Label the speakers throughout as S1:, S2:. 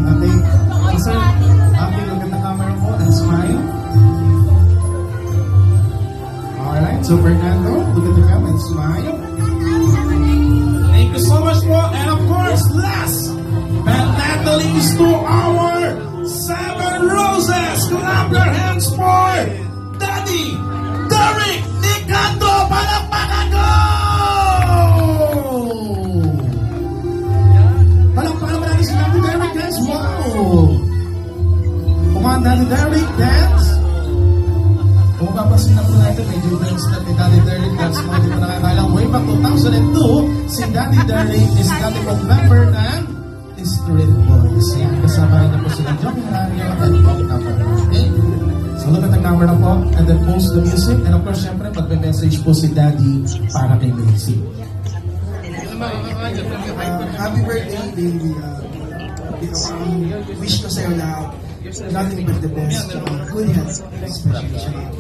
S1: amazing. Okay? So, sir, okay, look at the camera mo and smile. Alright, so Fernando, look at the camera and smile. Thank you so much po. And of course, last but not the least to our 7 Roses. Clap your hands for Daddy Derek Nicando. Palakpakan ko! Palakpakan mo natin si Daddy Derek, guys. Wow! Come on, Daddy Derek, dance! Kung mapapansin na po natin, medyo dance na ni Daddy Derek. That's mga di pa nakakalang way back 2002, si Daddy Derek is dati pong member ng Street Boys. Yan, kasama rin na po sila John Hilario and Bob Tapper. Okay? So look at the camera po and then post the music. And of course, syempre, magme-message po si Daddy para kay Macy.
S2: Happy birthday, baby. Wish ko sa'yo lahat. Nothing but the best. Good health, especially siya.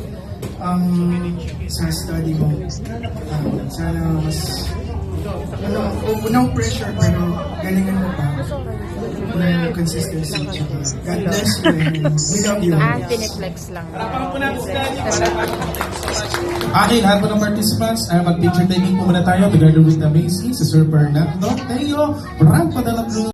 S2: Sa study mo, sana mas no pressure, pero galingan mo pa. No consistency. God bless you and we love you.
S3: Tiniflex lang.
S1: Okay, lahat po ng participants, mag-picture taking po muna tayo together with the Macy, si Sir Fernando Teo, Brand Padalaglo.